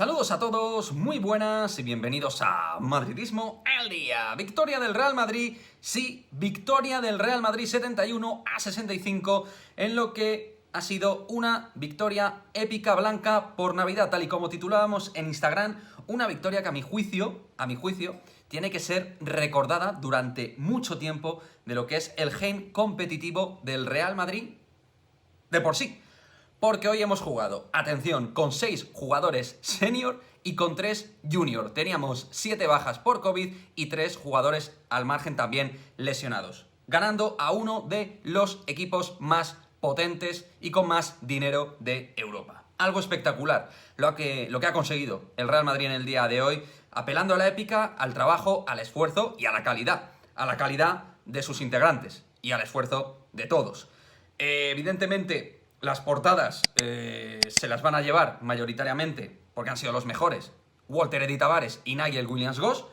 Saludos a todos, muy buenas y bienvenidos a Madridismo al Día. Victoria del Real Madrid, sí, victoria del Real Madrid 71-65 en lo que ha sido una victoria épica blanca por Navidad, tal y como titulábamos en Instagram, una victoria que a mi juicio, tiene que ser recordada durante mucho tiempo de lo que es el gen competitivo del Real Madrid de por sí. Porque hoy hemos jugado, atención, con 6 jugadores senior y con 3 junior. Teníamos 7 bajas por COVID y 3 jugadores al margen también lesionados. Ganando a uno de los equipos más potentes y con más dinero de Europa. Algo espectacular lo que ha conseguido el Real Madrid en el día de hoy, apelando a la épica, al trabajo, al esfuerzo y a la calidad. A la calidad de sus integrantes y al esfuerzo de todos. Evidentemente, las portadas se las van a llevar mayoritariamente, porque han sido los mejores, Walter Eddy Tavares y Nigel Williams-Goss,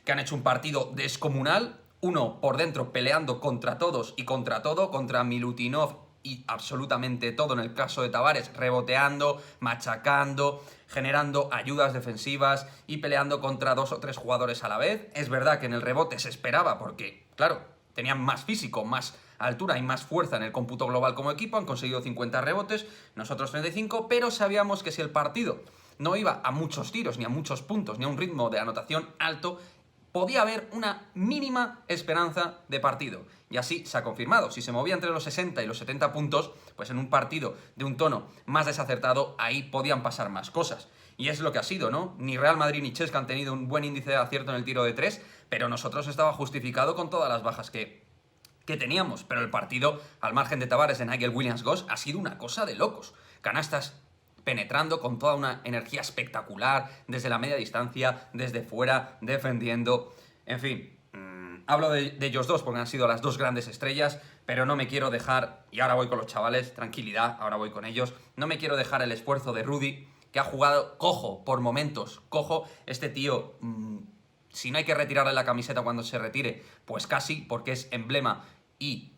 que han hecho un partido descomunal, uno por dentro peleando contra todos y contra todo, contra Milutinov y absolutamente todo, en el caso de Tavares, reboteando, machacando, generando ayudas defensivas y peleando contra 2 o 3 jugadores a la vez. Es verdad que en el rebote se esperaba porque, claro, tenían más físico, más altura y más fuerza en el cómputo global como equipo, han conseguido 50 rebotes, nosotros 35, pero sabíamos que si el partido no iba a muchos tiros, ni a muchos puntos, ni a un ritmo de anotación alto, podía haber una mínima esperanza de partido. Y así se ha confirmado. Si se movía entre los 60 y los 70 puntos, pues en un partido de un tono más desacertado, ahí podían pasar más cosas. Y es lo que ha sido, ¿no? Ni Real Madrid ni Chelsea han tenido un buen índice de acierto en el tiro de 3, pero nosotros estaba justificado con todas las bajas que teníamos. Pero el partido, al margen de Tavares, de Nigel Williams-Goss, ha sido una cosa de locos. Canastas penetrando con toda una energía espectacular, desde la media distancia, desde fuera, defendiendo. En fin, hablo de ellos dos porque han sido las dos grandes estrellas, pero no me quiero dejar, y ahora voy con los chavales, tranquilidad, ahora voy con ellos, no me quiero dejar el esfuerzo de Rudy, que ha jugado cojo por momentos, cojo. Este tío, si no hay que retirarle la camiseta cuando se retire, pues casi, porque es emblema y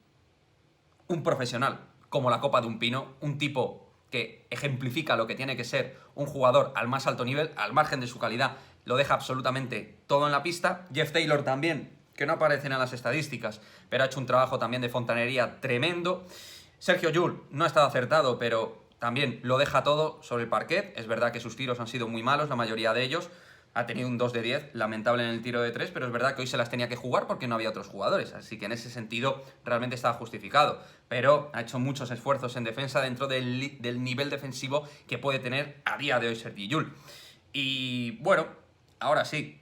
un profesional como la copa de un pino, un tipo que ejemplifica lo que tiene que ser un jugador al más alto nivel, al margen de su calidad, lo deja absolutamente todo en la pista. Jeff Taylor también, que no aparecen en las estadísticas, pero ha hecho un trabajo también de fontanería tremendo. Sergio Llull no ha estado acertado, pero también lo deja todo sobre el parquet. Es verdad que sus tiros han sido muy malos, la mayoría de ellos. Ha tenido un 2 de 10, lamentable en el tiro de 3, pero es verdad que hoy se las tenía que jugar porque no había otros jugadores, así que en ese sentido realmente estaba justificado. Pero ha hecho muchos esfuerzos en defensa dentro del nivel defensivo que puede tener a día de hoy Sergio Llull. Y bueno, ahora sí,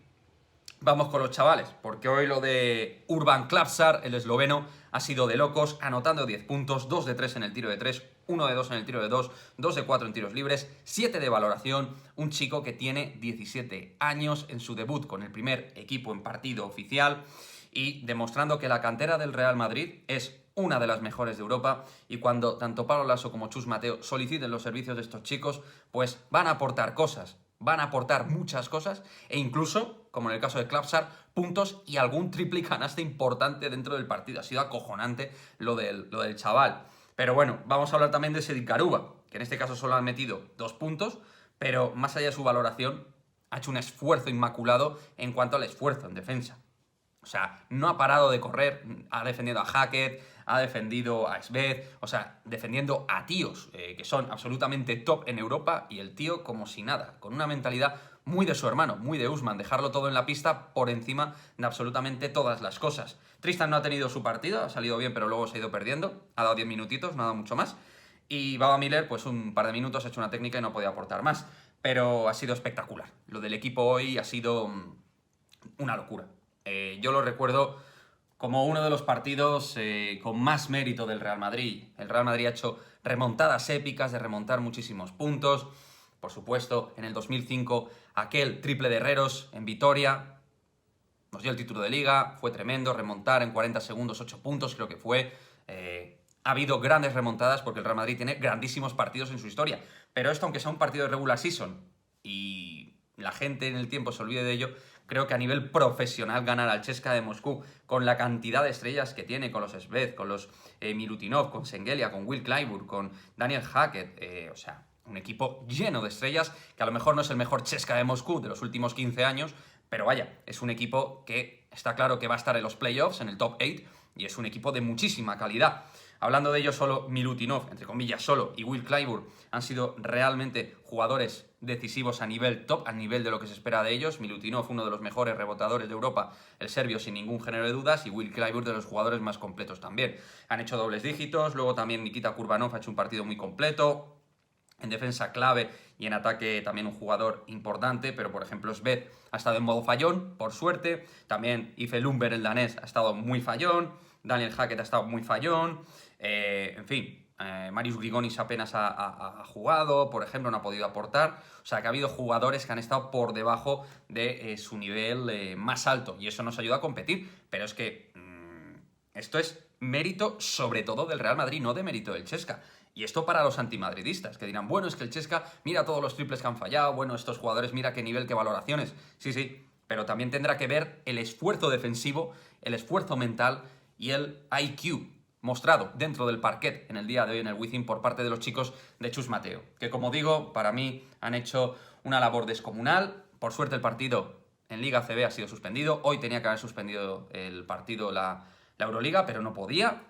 vamos con los chavales, porque hoy lo de Urban Klapsar, el esloveno, ha sido de locos, anotando 10 puntos, 2 de 3 en el tiro de 3, 1 de 2 en el tiro de 2, 2 de 4 en tiros libres, 7 de valoración, un chico que tiene 17 años en su debut con el primer equipo en partido oficial y demostrando que la cantera del Real Madrid es una de las mejores de Europa, y cuando tanto Pablo Laso como Chus Mateo soliciten los servicios de estos chicos, pues van a aportar cosas. Van a aportar muchas cosas e incluso, como en el caso de Klapsar, puntos y algún triple canasta importante dentro del partido. Ha sido acojonante lo del chaval. Pero bueno, vamos a hablar también de Sedik Garuba, que en este caso solo han metido 2 puntos, pero más allá de su valoración, ha hecho un esfuerzo inmaculado en cuanto al esfuerzo en defensa. O sea, no ha parado de correr, ha defendido a Hackett, ha defendido a Sved, o sea, defendiendo a tíos que son absolutamente top en Europa, y el tío como si nada, con una mentalidad muy de su hermano, muy de Usman, dejarlo todo en la pista por encima de absolutamente todas las cosas. Tristan no ha tenido su partido, ha salido bien, pero luego se ha ido perdiendo, ha dado 10 minutitos, no ha dado mucho más, y Baba Miller, pues un par de minutos, ha hecho una técnica y no podía aportar más, pero ha sido espectacular. Lo del equipo hoy ha sido una locura. Yo lo recuerdo como uno de los partidos con más mérito del Real Madrid. El Real Madrid ha hecho remontadas épicas, de remontar muchísimos puntos. Por supuesto, en el 2005, aquel triple de Herreros en Vitoria nos dio el título de Liga, fue tremendo, remontar en 40 segundos 8 puntos, creo que fue. Ha habido grandes remontadas porque el Real Madrid tiene grandísimos partidos en su historia. Pero esto, aunque sea un partido de regular season y la gente en el tiempo se olvide de ello, creo que a nivel profesional ganar al CSKA de Moscú con la cantidad de estrellas que tiene, con los Sved, con los Milutinov, con Sengelia, con Will Clyburn, con Daniel Hackett, o sea, un equipo lleno de estrellas, que a lo mejor no es el mejor CSKA de Moscú de los últimos 15 años, pero vaya, es un equipo que está claro que va a estar en los playoffs, en el top 8, y es un equipo de muchísima calidad. Hablando de ello, solo Milutinov, entre comillas solo, y Will Clyburn han sido realmente jugadores decisivos a nivel top, a nivel de lo que se espera de ellos. Milutinov, uno de los mejores rebotadores de Europa, el serbio sin ningún género de dudas, y Will Clyburn, de los jugadores más completos también. Han hecho dobles dígitos, luego también Nikita Kurbanov ha hecho un partido muy completo. En defensa clave y en ataque también un jugador importante, pero por ejemplo Sved ha estado en modo fallón, por suerte. También Ife Lundberg, el danés, ha estado muy fallón. Daniel Hackett ha estado muy fallón. En fin, Marius Grigonis apenas ha jugado, por ejemplo, no ha podido aportar. O sea, que ha habido jugadores que han estado por debajo de su nivel más alto, y eso nos ayuda a competir. Pero es que esto es mérito sobre todo del Real Madrid, no de mérito del CSKA. Y esto para los antimadridistas, que dirán, bueno, es que el CSKA, mira todos los triples que han fallado, bueno, estos jugadores, mira qué nivel, qué valoraciones. Sí, sí, pero también tendrá que ver el esfuerzo defensivo, el esfuerzo mental y el IQ mostrado dentro del parquet en el día de hoy en el Wizzing por parte de los chicos de Chus Mateo, que como digo, para mí han hecho una labor descomunal. Por suerte el partido en Liga CB ha sido suspendido. Hoy tenía que haber suspendido el partido la Euroliga, pero no podía.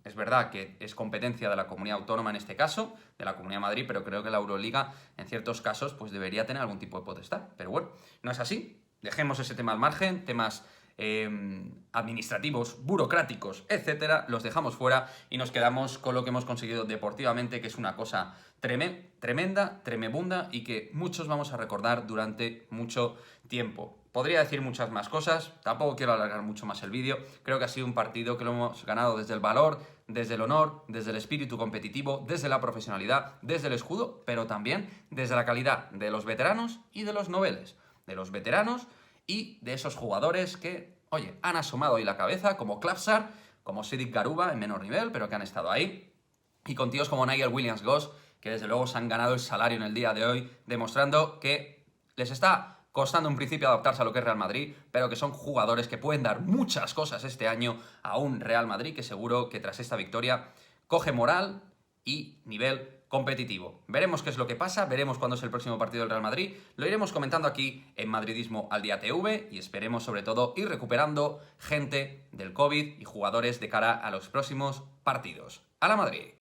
Es verdad que es competencia de la comunidad autónoma en este caso, de la Comunidad de Madrid, pero creo que la Euroliga en ciertos casos pues debería tener algún tipo de potestad. Pero bueno, no es así. Dejemos ese tema al margen, temas administrativos, burocráticos, etcétera, los dejamos fuera y nos quedamos con lo que hemos conseguido deportivamente, que es una cosa tremenda, tremebunda, y que muchos vamos a recordar durante mucho tiempo. Podría decir muchas más cosas, tampoco quiero alargar mucho más el vídeo. Creo que ha sido un partido que lo hemos ganado desde el valor, desde el honor, desde el espíritu competitivo, desde la profesionalidad, desde el escudo, pero también desde la calidad de los veteranos y de los noveles. De los veteranos y de esos jugadores que, oye, han asomado ahí la cabeza, como Klapsar, como Sidik Garuba en menor nivel, pero que han estado ahí. Y con tíos como Nigel Williams-Goss, que desde luego se han ganado el salario en el día de hoy, demostrando que les está costando un principio adaptarse a lo que es Real Madrid, pero que son jugadores que pueden dar muchas cosas este año a un Real Madrid que seguro que tras esta victoria coge moral y nivel competitivo. Veremos qué es lo que pasa, veremos cuándo es el próximo partido del Real Madrid, lo iremos comentando aquí en Madridismo al Día TV, y esperemos sobre todo ir recuperando gente del COVID y jugadores de cara a los próximos partidos. ¡A la Madrid!